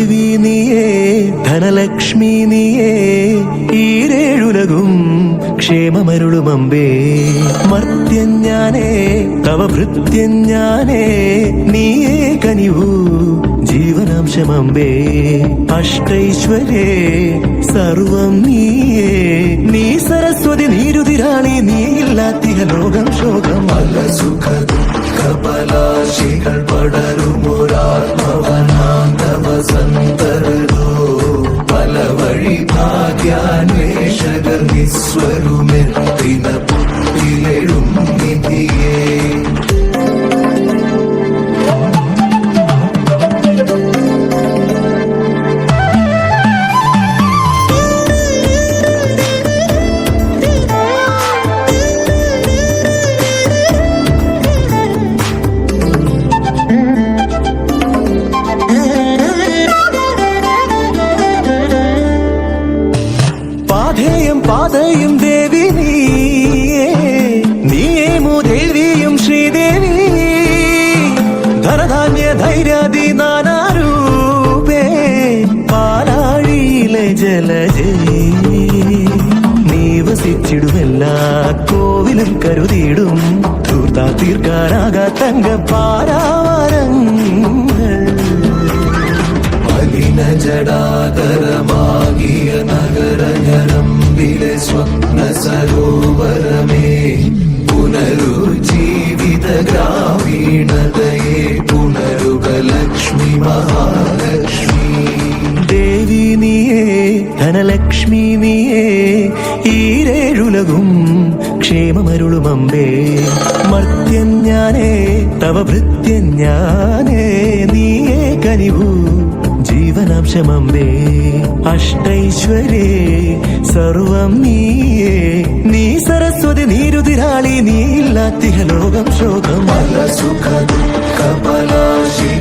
ദേവി നീയേ ധനലക്ഷ്മി നീയേ ഈരേഴുലകും ക്ഷേമമരുളുമമ്പേ മർത്യഞ്ഞാനേ തവ ഭൃത്യഞ്ഞാനേ നീയേ കനിവൂ ജീവനാംശമമ്പേ അഷ്ടൈശ്വര്യേ സർവം നീയേ നീ സരസ്വതി നീരുതിരാളി നീയില്ലാത്തിഹ ലോകം ശോകം അല്ല സുഖ ദുഃഖപലാശികൾ പടരുമൊരാത്മവനാന്തവ സന്തരോ പല വഴി ഭാഗ്യാന്വേഷകർ നിസ്വരുമെത്തിന പുത്തിലെഴും നിധിയേ പാതയും ദേവി നീയേമോ ദേവിയും ശ്രീദേവി ധനധാന്യ ധൈര്യാദി നാനാരൂപേ പാലാഴിയിലെ ജലജേ നീ വസിച്ചിടുമെല്ലാ കോവിലും കരുതിയിടും ധൂർത്താ തീർക്കാനാകാ തങ്കപ്പാരാവരങ്ങൾ മലിന ജടാകരമാകിയ നഗരഞരമ്പിലെ സ്വപ്ന സരോവരമേ പുനരുജ്ജീവിത ഗ്രാമീണതയെ പുനരുക ലക്ഷ്മി മഹാലക്ഷ്മി ദേവി നീയേ ധനലക്ഷ്മി നീയേ ഈരേഴുലകും ക്ഷേമമരുളുമമ്പേ മർത്യഞ്ഞാനേ തവ ഭൃത്യഞ്ഞാനേ നീയേ കനിവൂ ജീവനാംശമമ്പേ അഷ്ടൈശ്വര്യേ സർവം നീയേ നീ സരസ്വതി നീരുതിരാളി നീയില്ലാത്തിഹ ലോകം ശോകം അല്ല സുഖ ദുഃഖപലാശി